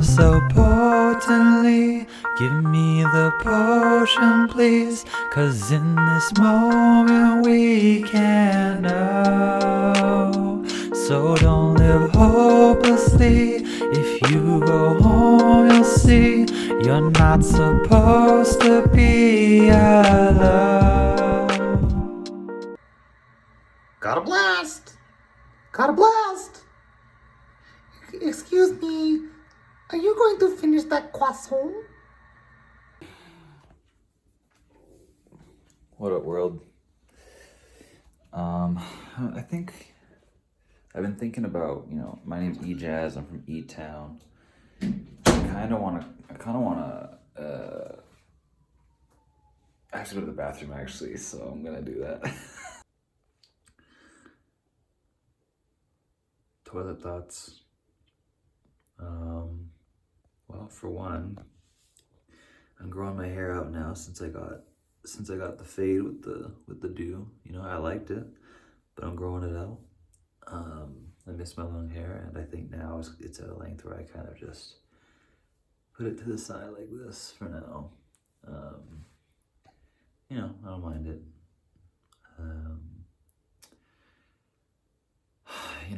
love so potently. Give me the potion, please, 'cause in this moment we can't know. So don't live hopelessly. If you go home, you'll see you're not supposed to be alone. Got a blast! Got a blast! Excuse me, are you going to finish that croissant? What up, world? I think I've been thinking about, my name's E-Jazz, I'm from E-Town. I kind of want to, I have to go to the bathroom actually, so I'm gonna do that. Toilet thoughts. Well, for one, I'm growing my hair out now since I got the fade with the do. I liked it, but I'm growing it out. I miss my long hair, and I think now it's at a length where I kind of just put it to the side like this for now. I don't mind it.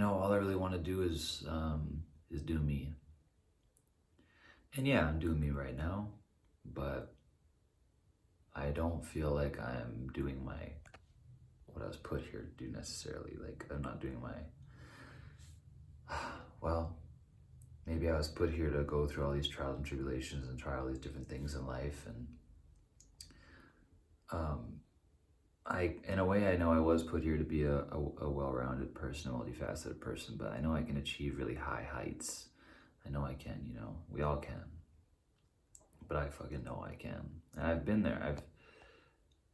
All I really want to do is do me. And yeah, I'm doing me right now, but I don't feel like I'm doing what I was put here to do necessarily. Like, I'm not doing well, maybe I was put here to go through all these trials and tribulations and try all these different things in life. And in a way, I know I was put here to be a well-rounded person, a multifaceted person, but I know I can achieve really high heights. I know I can, we all can. But I fucking know I can. And I've been there.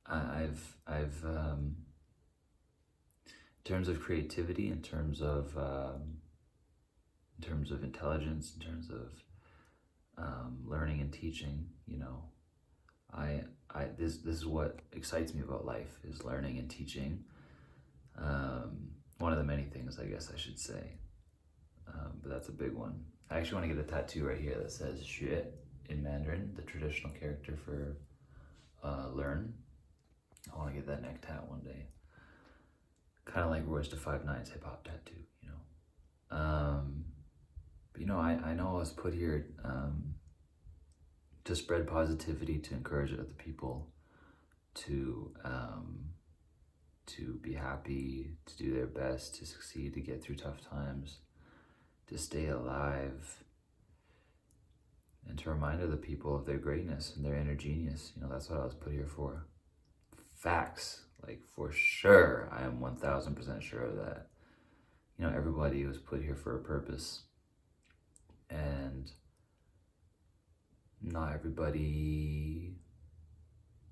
I've in terms of creativity, in terms of intelligence, in terms of learning and teaching, this is what excites me about life, is learning and teaching. One of the many things, I guess I should say, but that's a big one. I actually want to get a tattoo right here that says "shit" in Mandarin, the traditional character for learn. I want to get that neck tat one day, kind of like Royce da 5'9's hip hop tattoo, But I know I was put here to spread positivity, to encourage other people to be happy, to do their best, to succeed, to get through tough times, to stay alive, and to remind other people of their greatness and their inner genius. That's what I was put here for. Facts, like, for sure, I am 1000% sure of that. Everybody was put here for a purpose, and not everybody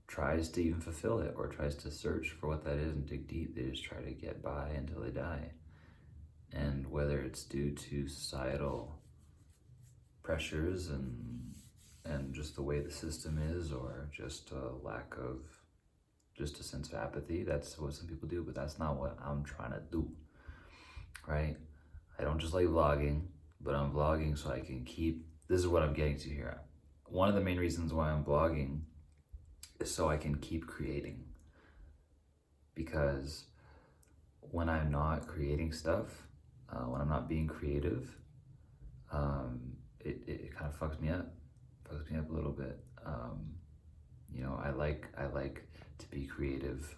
tries to even fulfill it or tries to search for what that is and dig deep. They just try to get by until they die. And whether it's due to societal pressures and just the way the system is, or just a lack of, just a sense of apathy, that's what some people do, but that's not what I'm trying to do, right? I don't just like vlogging, but I'm vlogging so I can this is what I'm getting to here. One of the main reasons why I'm vlogging is so I can keep creating. Because when I'm not creating stuff, when I'm not being creative, it kind of fucks me up a little bit. I like to be creative.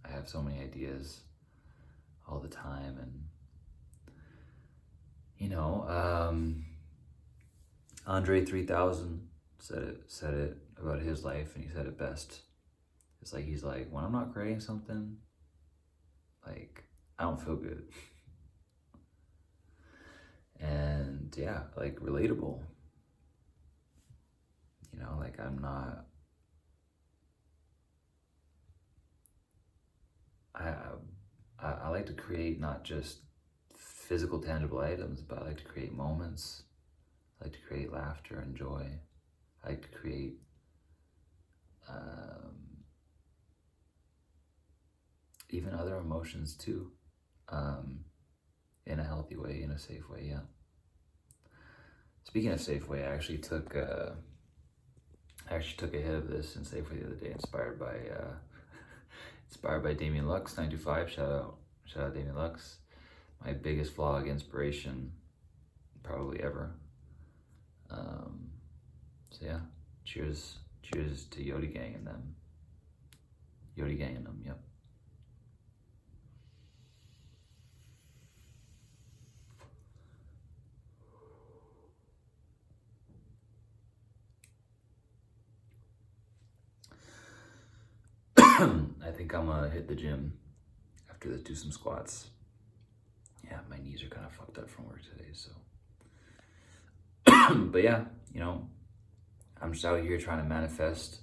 I have so many ideas all the time, and Andre 3000 said it about his life, and he said it best. It's like, he's like, when I'm not creating something, like, I don't feel good. And yeah, like, relatable. Like, I'm not, I like to create not just physical, tangible items, but I like to create moments. I like to create laughter and joy. I like to create even other emotions too, in a healthy way, in a safe way, yeah. Speaking of Safeway, I actually took a hit of this in Safeway the other day, inspired by inspired by Damien Lux 925. Shout out Damien Lux. My biggest vlog inspiration probably ever. So yeah, cheers to Yodi Gang and them. Yodi Gang and them, yep. I think I'm gonna hit the gym after this, do some squats. Yeah, my knees are kind of fucked up from work today, so. But yeah, you know, I'm just out here trying to manifest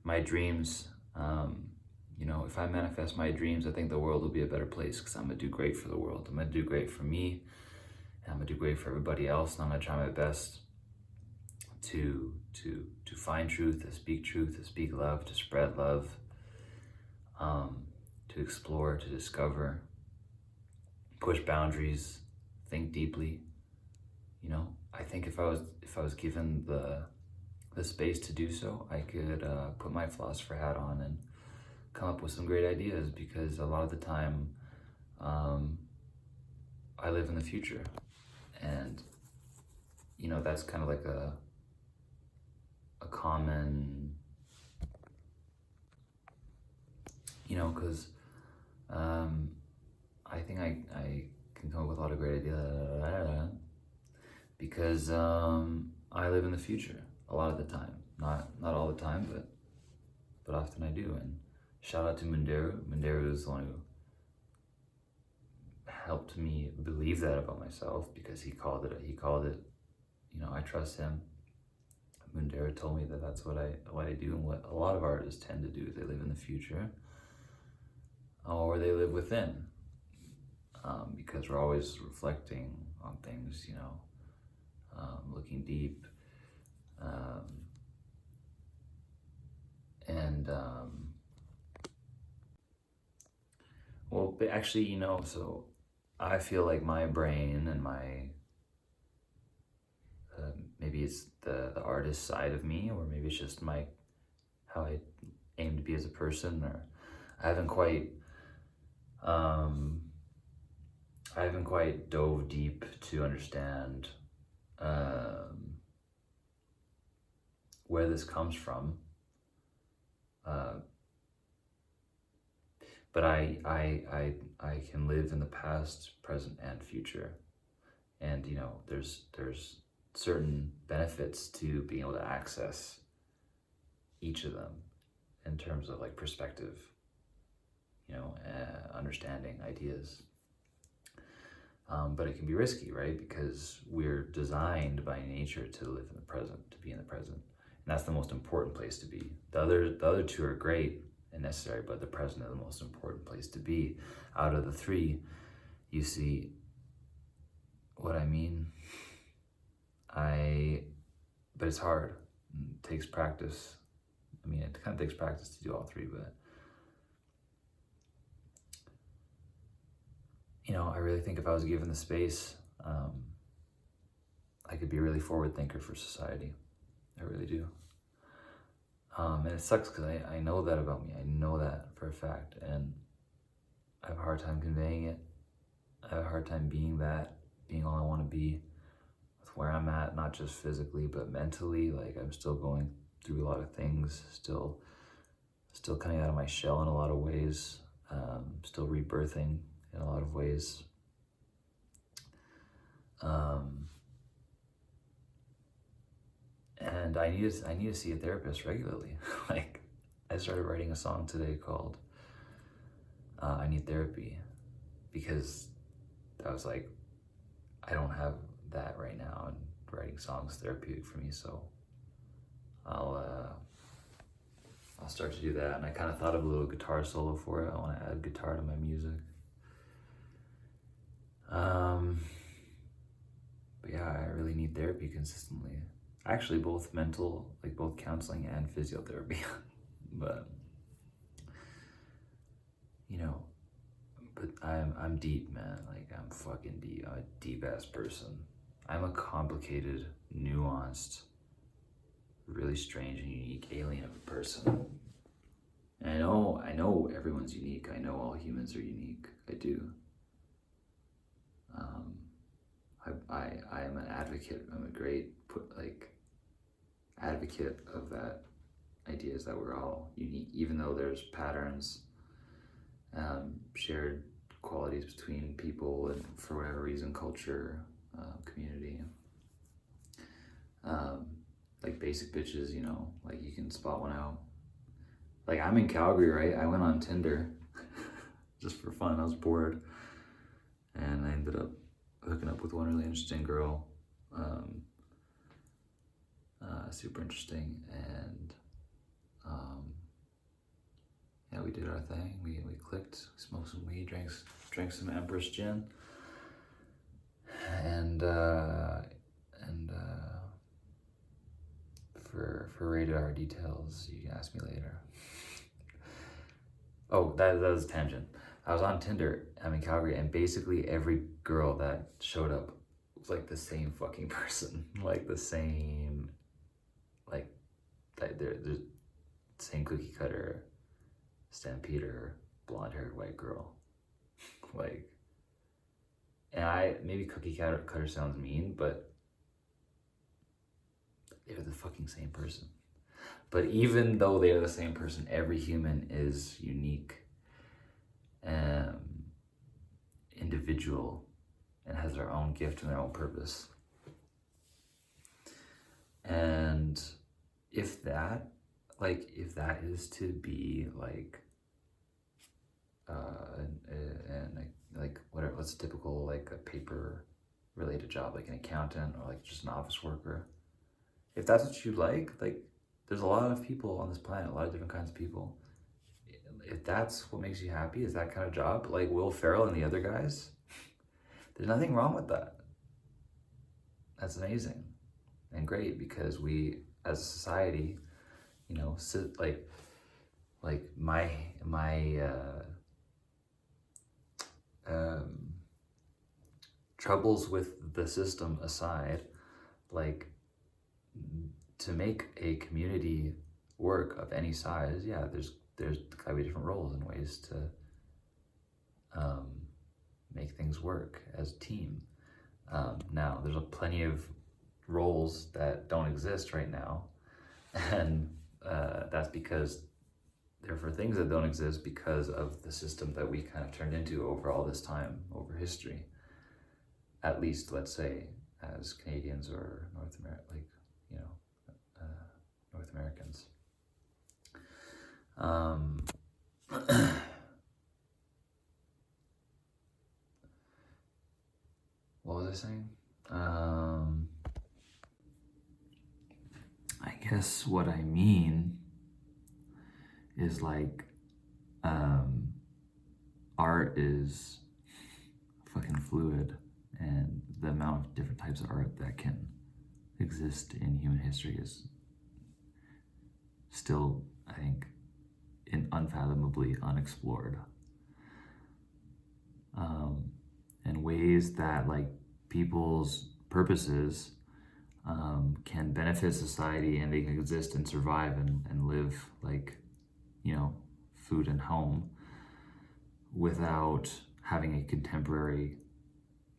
my dreams. You know, if I manifest my dreams, I think the world will be a better place because I'm gonna do great for the world. I'm gonna do great for me, and I'm gonna do great for everybody else, and I'm gonna try my best to find truth, to speak love, to spread love, to explore, to discover, push boundaries, think deeply. You know, I think if I was given the space to do so, I could put my philosopher hat on and come up with some great ideas, because a lot of the time I live in the future, and you know, that's kind of like a common, you know, because I think I can come up with a lot of great ideas because I live in the future a lot of the time. Not all the time, but often I do. And shout out to Munderu. Munderu is the one who helped me believe that about myself, because he called it. You know, I trust him. Munderu told me that that's what I do, and what a lot of artists tend to do is they live in the future, or they live within, because we're always reflecting on things, you know, looking deep, and well, but actually, you know, so I feel like my brain and my maybe it's the artist side of me, or maybe it's just my how I aim to be as a person, or I haven't quite dove deep to understand where this comes from. But I can live in the past, present, and future, and you know, there's certain benefits to being able to access each of them in terms of like perspective, you know, understanding ideas. But it can be risky, right? Because we're designed by nature to live in the present, to be in the present. And that's the most important place to be. The other two are great and necessary, but the present is the most important place to be. Out of the three, you see what I mean? But it's hard. It takes practice. I mean, it kind of takes practice to do all three, but you know, I really think if I was given the space, I could be a really forward thinker for society. I really do. And it sucks because I know that about me. I know that for a fact, and I have a hard time conveying it. I have a hard time being all I want to be, with where I'm at, not just physically, but mentally. Like, I'm still going through a lot of things, still coming out of my shell in a lot of ways, still rebirthing in a lot of ways. And I need to see a therapist regularly. Like, I started writing a song today called I Need Therapy, because I was like, I don't have that right now, and writing songs is therapeutic for me, so I'll start to do that. And I kind of thought of a little guitar solo for it. I want to add guitar to my music. But yeah, I really need therapy consistently. Actually, both mental, like both counseling and physiotherapy. But you know, but I'm deep, man. Like, I'm fucking deep. I'm a deep ass person. I'm a complicated, nuanced, really strange and unique alien of a person. And I know everyone's unique. I know all humans are unique. I do. Um, I am an advocate. I'm a great advocate of that idea, is that we're all unique, even though there's patterns, shared qualities between people, and for whatever reason, culture, community. Like basic bitches, like you can spot one out. Like I'm in Calgary, right? I went on Tinder just for fun. I was bored, and I ended up hooking up with one really interesting girl. Super interesting, and yeah, we did our thing. We clicked, smoked some weed, drank some Empress gin, and for rated R details, you can ask me later. Oh, that was a tangent. I was on Tinder. I'm in Calgary, and basically every girl that showed up was like the same fucking person, like the same, like they're the same cookie cutter, stampeder, blonde-haired white girl, like. And maybe cookie cutter sounds mean, but they're the fucking same person. But even though they are the same person, every human is unique, individual, and has their own gift and their own purpose. And if that is to be like, what's typical, like a paper related job, like an accountant or like just an office worker, if that's what you like there's a lot of people on this planet, a lot of different kinds of people. If that's what makes you happy, is that kind of job, like Will Ferrell and the other guys, there's nothing wrong with that. That's amazing and great, because we as a society, sit like my troubles with the system aside, like, to make a community work of any size, yeah, there's gotta be different roles and ways to make things work as a team. Now, there's plenty of roles that don't exist right now, and that's because they're for things that don't exist because of the system that we kind of turned into over all this time, over history. At least, let's say, as Canadians or North Americans. What was I saying? I guess what I mean is art is fucking fluid, and the amount of different types of art that can exist in human history is still, I think, unfathomably unexplored. And ways that people's purposes can benefit society, and they can exist and survive and live food and home without having a contemporary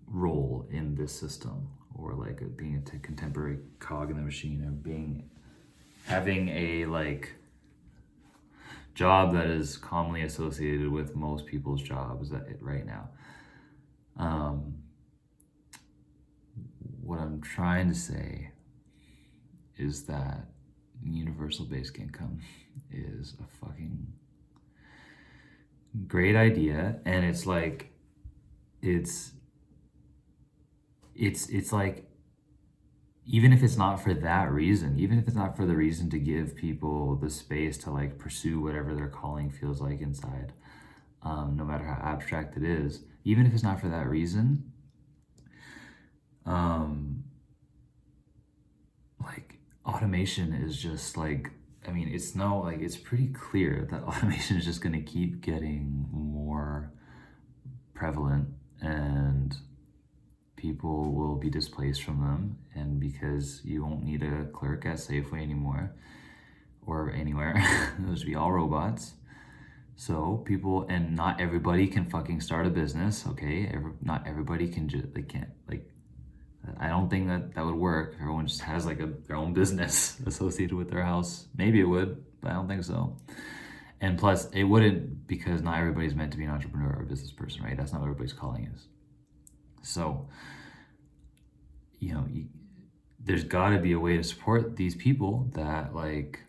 role in this system, or being a contemporary cog in the machine, or having a job that is commonly associated with most people's jobs right now. What I'm trying to say is that universal basic income is a fucking great idea, and it's even if it's not for that reason, even if it's not for the reason to give people the space to pursue whatever their calling feels like inside, no matter how abstract it is, even if it's not for that reason, automation is just it's pretty clear that automation is just going to keep getting more prevalent, and people will be displaced from them, and because you won't need a clerk at Safeway anymore or anywhere, those will be all robots. So people, and not everybody can fucking start a business, okay? Not everybody can just, they can't, like, I don't think that would work. If everyone just has like their own business associated with their house. Maybe it would, but I don't think so. And plus, it wouldn't, because not everybody's meant to be an entrepreneur or a business person, right? That's not what everybody's calling is. So, there's got to be a way to support these people that like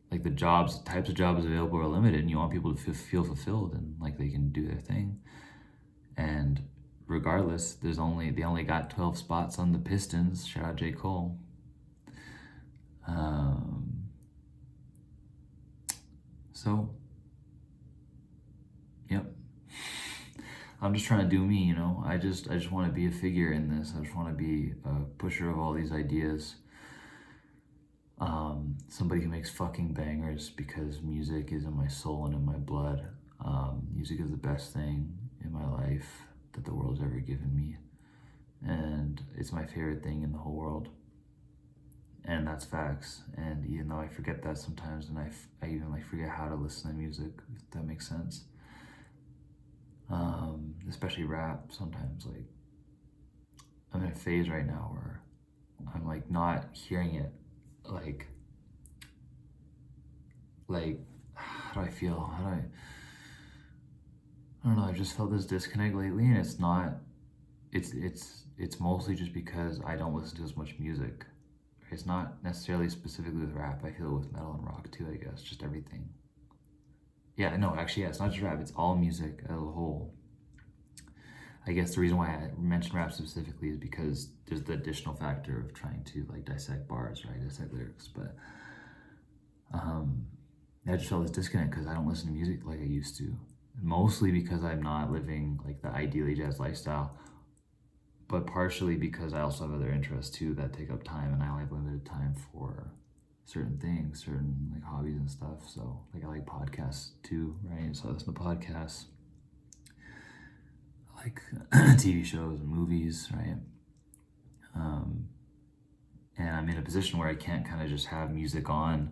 the types of jobs available are limited, and you want people to feel fulfilled and like they can do their thing. And regardless, they only got 12 spots on the Pistons. Shout out J. Cole. So, yep. I'm just trying to do me, I just want to be a figure in this. I just want to be a pusher of all these ideas. Somebody who makes fucking bangers, because music is in my soul and in my blood. Music is the best thing in my life that the world's ever given me. And it's my favorite thing in the whole world. And that's facts. And even though I forget that sometimes, and I even like forget how to listen to music, if that makes sense. Especially rap sometimes. Like, I'm in a phase right now where I'm like not hearing it. Like how do I feel? I don't know, I've just felt this disconnect lately, and it's mostly just because I don't listen to as much music. It's not necessarily specifically with rap. I feel it with metal and rock too, I guess, just everything. Yeah, no, actually, yeah, it's not just rap, it's all music as a whole. I guess the reason why I mentioned rap specifically is because there's the additional factor of trying to like dissect bars, right? Dissect lyrics. But I just felt this disconnect because I don't listen to music like I used to. Mostly because I'm not living like the ideally jazz lifestyle, but partially because I also have other interests too that take up time, and I only have limited time for certain things, certain like hobbies and stuff. So like I like podcasts too, right? So I listen to podcasts. Like TV shows and movies, right? And I'm in a position where I can't kind of just have music on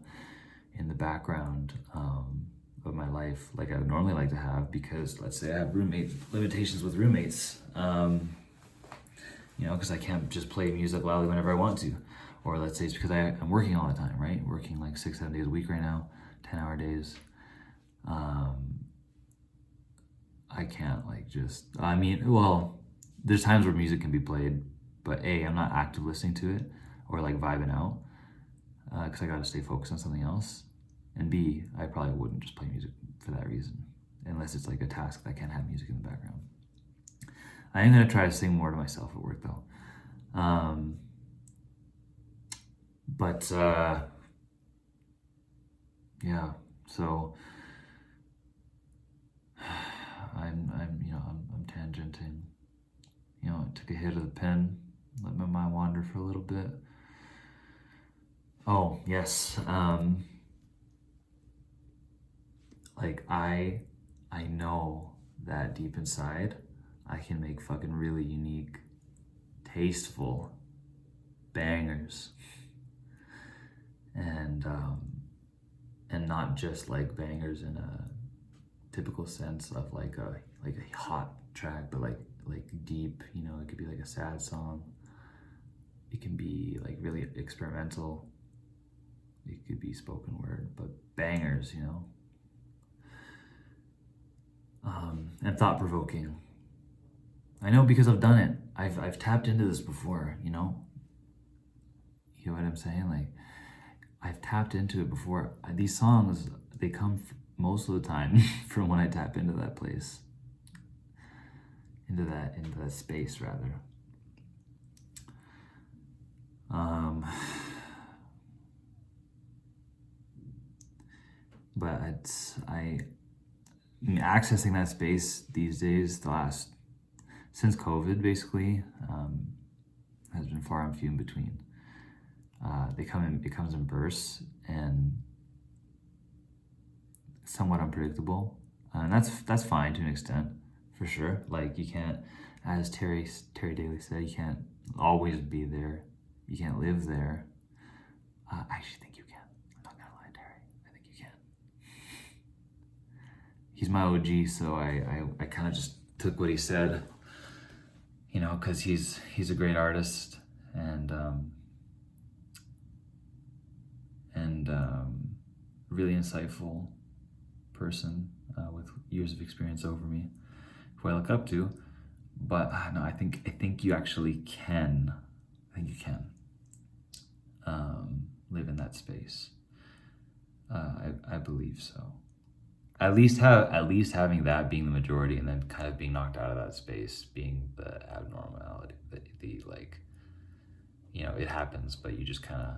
in the background of my life like I would normally like to have, because let's say I have limitations with roommates, because I can't just play music loudly whenever I want to. Or let's say it's because I'm working all the time, right? Working like 6-7 days a week right now, 10-hour days. I can't like just, there's times where music can be played, but A, I'm not active listening to it or like vibing out, because I gotta stay focused on something else. And B, I probably wouldn't just play music for that reason, unless it's like a task that can't have music in the background. I am gonna try to sing more to myself at work though. Yeah, so I'm tangenting. I took a hit of the pen, let my mind wander for a little bit. Oh, yes. Like I know that deep inside I can make fucking really unique, tasteful bangers. And not just like bangers in a typical sense of like a hot track, but like deep, it could be like a sad song. It can be like really experimental. It could be spoken word, but bangers, and thought-provoking. I know because I've done it. I've tapped into this before, You know what I'm saying? Like, I've tapped into it before. These songs, they come most of the time from when I tap into that place, into that space rather. But accessing that space these days, since COVID basically, has been far and few in between. It comes in bursts and somewhat unpredictable, and that's fine to an extent, for sure. Like, you can't, as Terry Daly said, you can't always be there. You can't live there. I actually think you can. I'm not gonna lie, Terry. I think you can. He's my OG, so I kind of just took what he said, you know, because he's a great artist and really insightful person with years of experience over me, who I look up to. But no, I think you actually can. I think you can live in that space. I believe so. At least having that being the majority, and then kind of being knocked out of that space being the abnormality. The like, you know, it happens, but you just kind of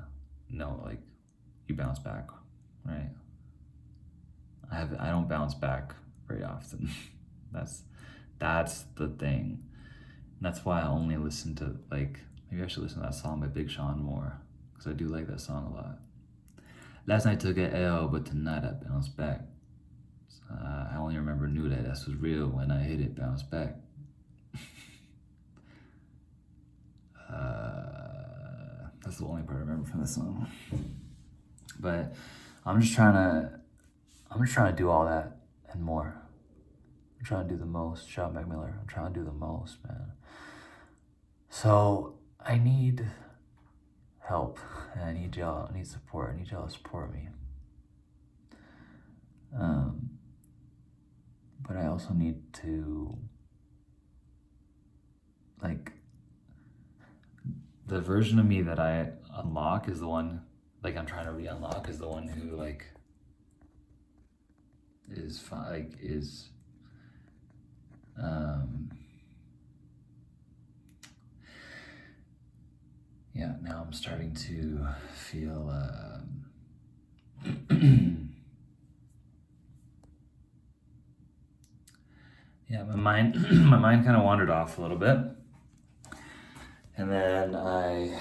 know, like, you bounce back, right? I don't bounce back very often. That's the thing. And that's why I only listen to, like, maybe I should listen to that song by Big Sean more, because I do like that song a lot. Last night took an L, but tonight I bounced back. I only remember knew that was real when I hit it, bounce back. That's the only part I remember from the song. But I'm just trying to do all that and more. I'm trying to do the most. Shout out Mac Miller. I'm trying to do the most, man. So I need help, and I need y'all. I need support. I need y'all to support me. But I also need to, like, the version of me that I unlock is the one, like, I'm trying to re-unlock is the one who, like, is fine, like, is yeah, now I'm starting to feel yeah, my mind kind of wandered off a little bit, and then I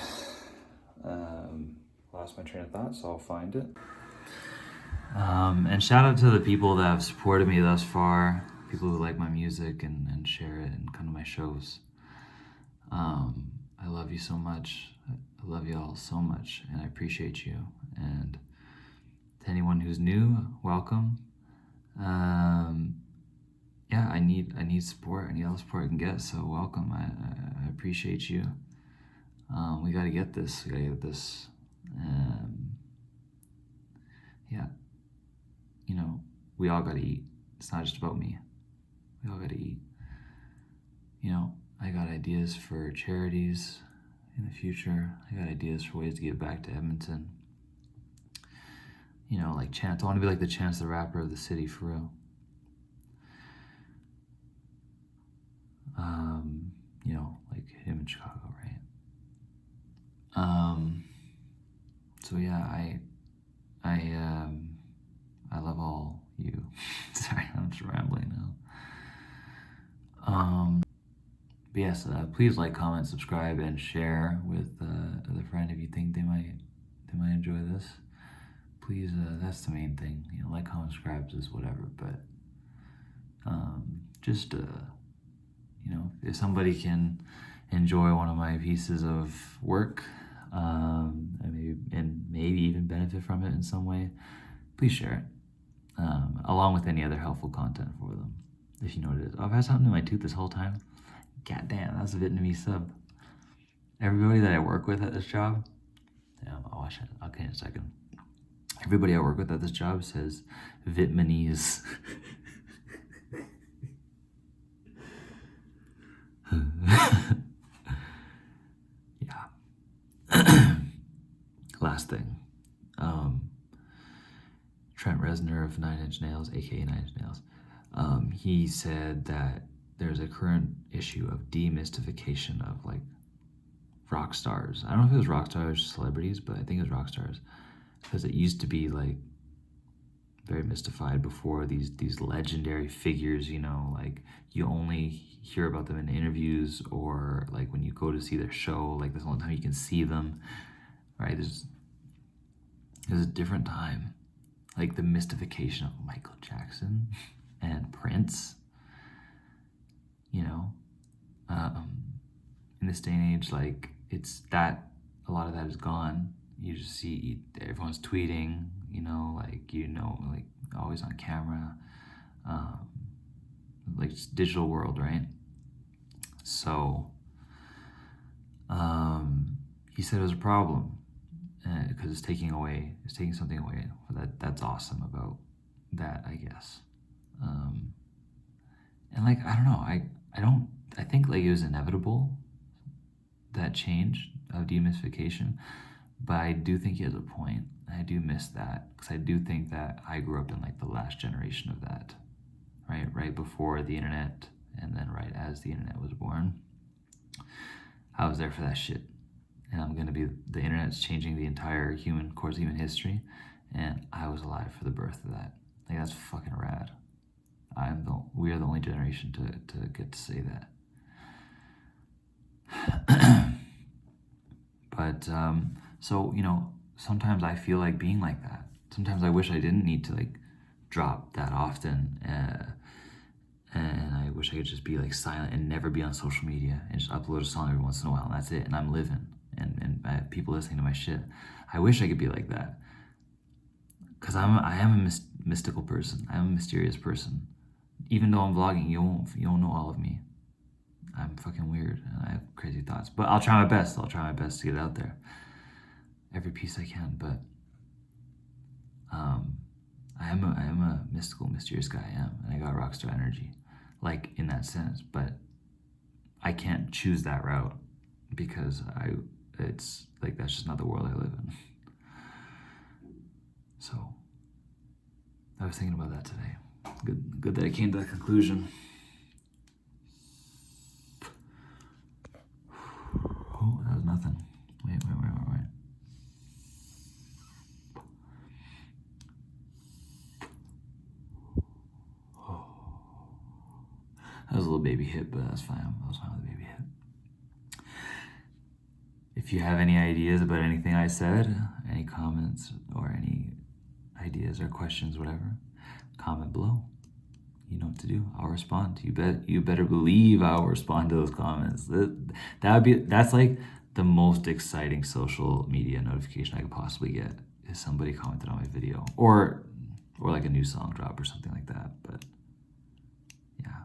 lost my train of thought, so I'll find it. And shout out to the people that have supported me thus far, people who like my music and share it and come to my shows. I love you so much. I love y'all so much, and I appreciate you. And to anyone who's new, welcome. Yeah, I need support. I need all the support I can get, so welcome. I appreciate you. We gotta get this. Yeah, you know, we all gotta eat. It's not just about me. We all gotta eat. You know, I got ideas for charities in the future. I got ideas for ways to get back to Edmonton. You know, like Chance. I want to be like the Chance the Rapper of the city, for real. You know, like him in Chicago, right? So yeah, I love all you. Sorry, I'm just rambling now. But yes, please like, comment, subscribe, and share with a friend if you think they might enjoy this. Please, that's the main thing. You know, like, comment, subscribe is whatever, but just you know, if somebody can enjoy one of my pieces of work, and maybe even benefit from it in some way, please share it, along with any other helpful content for them, if you know what it is. Oh, I've had something in my tooth this whole time. God damn, that's a Vietnamese sub. Everybody that I work with at this job, damn, I'll watch it. Okay, in a second. Everybody I work with at this job says Vietnamese. Yeah. Last thing. Trent Reznor of 9 Inch Nails, aka 9 Inch Nails, he said that there's a current issue of demystification of, like, rock stars. I don't know if it was rock stars, celebrities, but I think it was rock stars, because it used to be, like, very mystified before. These legendary figures, you know, like, you only hear about them in interviews, or like when you go to see their show, like, that's the only time you can see them, right? There's a different time, like the mystification of Michael Jackson and Prince, you know, in this day and age, like it's that a lot of that is gone. You just see everyone's tweeting, like always on camera, like it's digital world, right? So he said it was a problem because it's taking something away. That's awesome about that, I guess. And like I don't know, I think like it was inevitable, that change of demystification, but I do think he has a point. I do miss that because I do think that I grew up in like the last generation of that, right before the internet, and then right as the internet was born. I was there for that shit, and the internet's changing the entire course of human history, and I was alive for the birth of that. Like that's fucking rad. We are the only generation to get to say that. But so sometimes I feel like being like that. Sometimes I wish I didn't need to like drop that often, and I wish I could just be like silent and never be on social media and just upload a song every once in a while, and that's it. And I'm living, and I have people listening to my shit. I wish I could be like that, because I am a mystical person. I'm a mysterious person. Even though I'm vlogging, you won't know all of me. I'm fucking weird and I have crazy thoughts, but I'll try my best. I'll try my best to get it out there, every piece I can. But I am a mystical, mysterious guy. I am, and I got rockstar energy, like in that sense. But I can't choose that route because it's like that's just not the world I live in. So I was thinking about that today. Good that I came to that conclusion. Oh, that was nothing. Wait. Oh. That was a little baby hit, but that's fine. I was fine with a baby hit. If you have any ideas about anything I said, any comments or any ideas or questions, whatever, comment below. You know what to do. I'll respond. You better believe I'll respond to those comments. That's like the most exciting social media notification I could possibly get, is somebody commented on my video or like a new song drop or something like that. But yeah,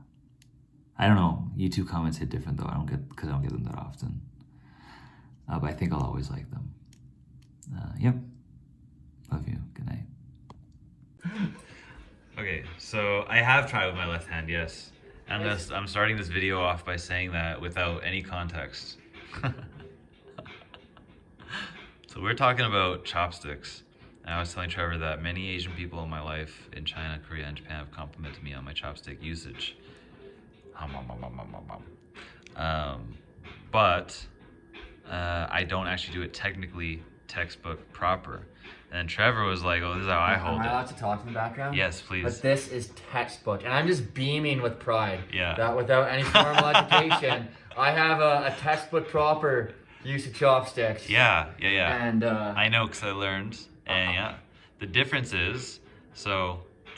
I don't know. YouTube comments hit different though. I don't get them that often. But I think I'll always like them. Yep. Love you. Good night. Okay, so I have tried with my left hand, yes. And I'm starting this video off by saying that without any context. So we're talking about chopsticks. And I was telling Trevor that many Asian people in my life in China, Korea, and Japan have complimented me on my chopstick usage. But I don't actually do it technically textbook proper. And Trevor was like, "Oh, this is how I hold it." Am I allowed to talk in the background? Yes, please. But this is textbook, and I'm just beaming with pride. Yeah. That without any formal education, I have a textbook proper use of chopsticks. Yeah. And I know, because I learned. And yeah, the difference is,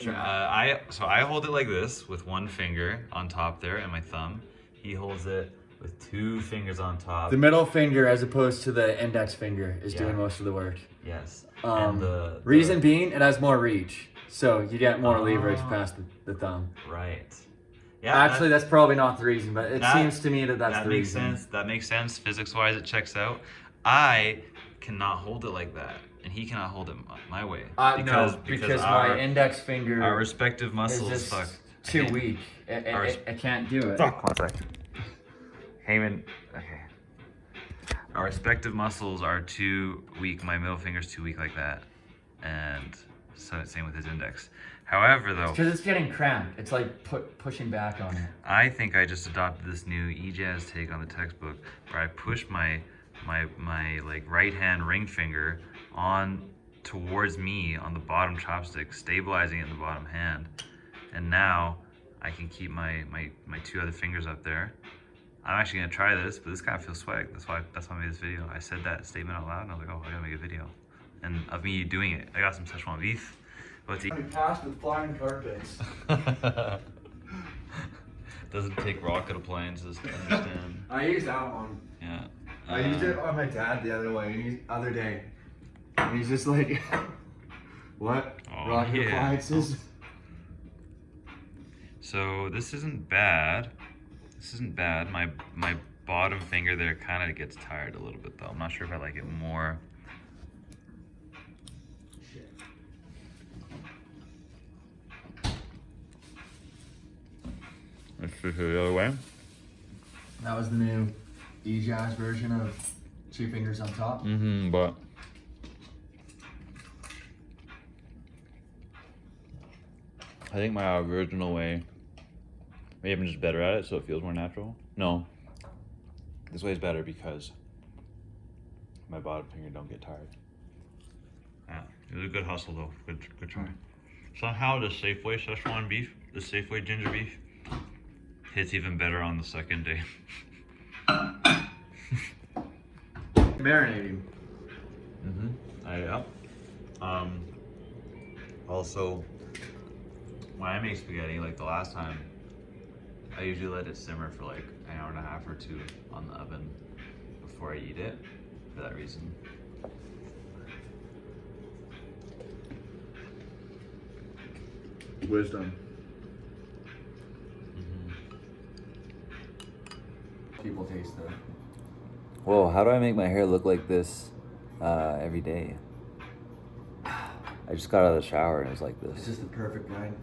I hold it like this with one finger on top there and my thumb. He holds it with two fingers on top. the middle finger, as opposed to the index finger, is doing most of the work. Yes. And the reason being, it has more reach, so you get more leverage past the thumb. Right. Yeah. Actually, that's probably not the reason, but it seems to me that's the makes reason. sense. That makes sense. Physics-wise, it checks out. I cannot hold it like that, and he cannot hold it my way. Because my index finger, our respective muscles, is just too weak. I can't do it. Fuck, 1 sec. Heyman, okay. Our respective muscles are too weak. My middle finger's too weak like that, and so same with his index. However, though, because it's getting cramped. It's like pushing back on it. I think I just adopted this new e-jazz take on the textbook, where I push my like right hand ring finger on towards me on the bottom chopstick, stabilizing it in the bottom hand, and now I can keep my two other fingers up there. I'm actually gonna try this, but this kind of feels swag. That's why I made this video. I said that statement out loud, and I was like, oh, I gotta make a video, and of me doing it. I got some Szechuan beef. What's passed with flying carpets. Doesn't take rocket appliances to understand. I used that one. Yeah. I used it on my dad the other day. And he's just like, what? Oh, Rocket yeah. appliances? So this isn't bad. This isn't bad. My bottom finger there kind of gets tired a little bit though. I'm not sure if I like it more. Let's do it the other way. That was the new E-Jazz version of 2 fingers on top. Mm-hmm, but I think my original way, maybe I'm just better at it so it feels more natural. No, this way is better because my bottom finger don't get tired. Yeah, it was a good hustle though. Good try. Somehow the Safeway Szechuan beef, the Safeway ginger beef, hits even better on the second day. Marinating. Yeah. Also, when I make spaghetti, like the last time, I usually let it simmer for like an hour and a half or 2 on the oven before I eat it, for that reason. Wisdom. People taste that. Whoa, how do I make my hair look like this every day? I just got out of the shower and it was like It's this. just the perfect line.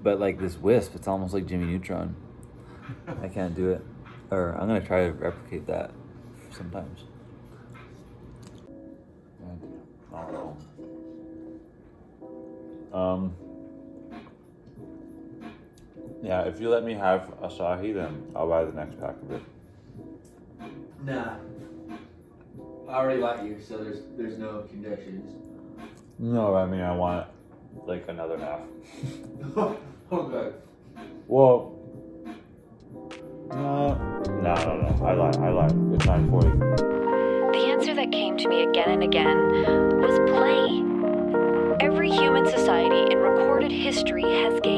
But like this wisp, it's almost like Jimmy Neutron. I can't do it. Or I'm gonna try to replicate that sometimes. I don't know. Yeah, if you let me have Asahi, then I'll buy the next pack of it. Nah. I already let you, so there's no conditions. No, I mean I want like another half. Okay. Well, no. I lied. It's 9:40. The answer that came to me again and again was play. Every human society in recorded history has gained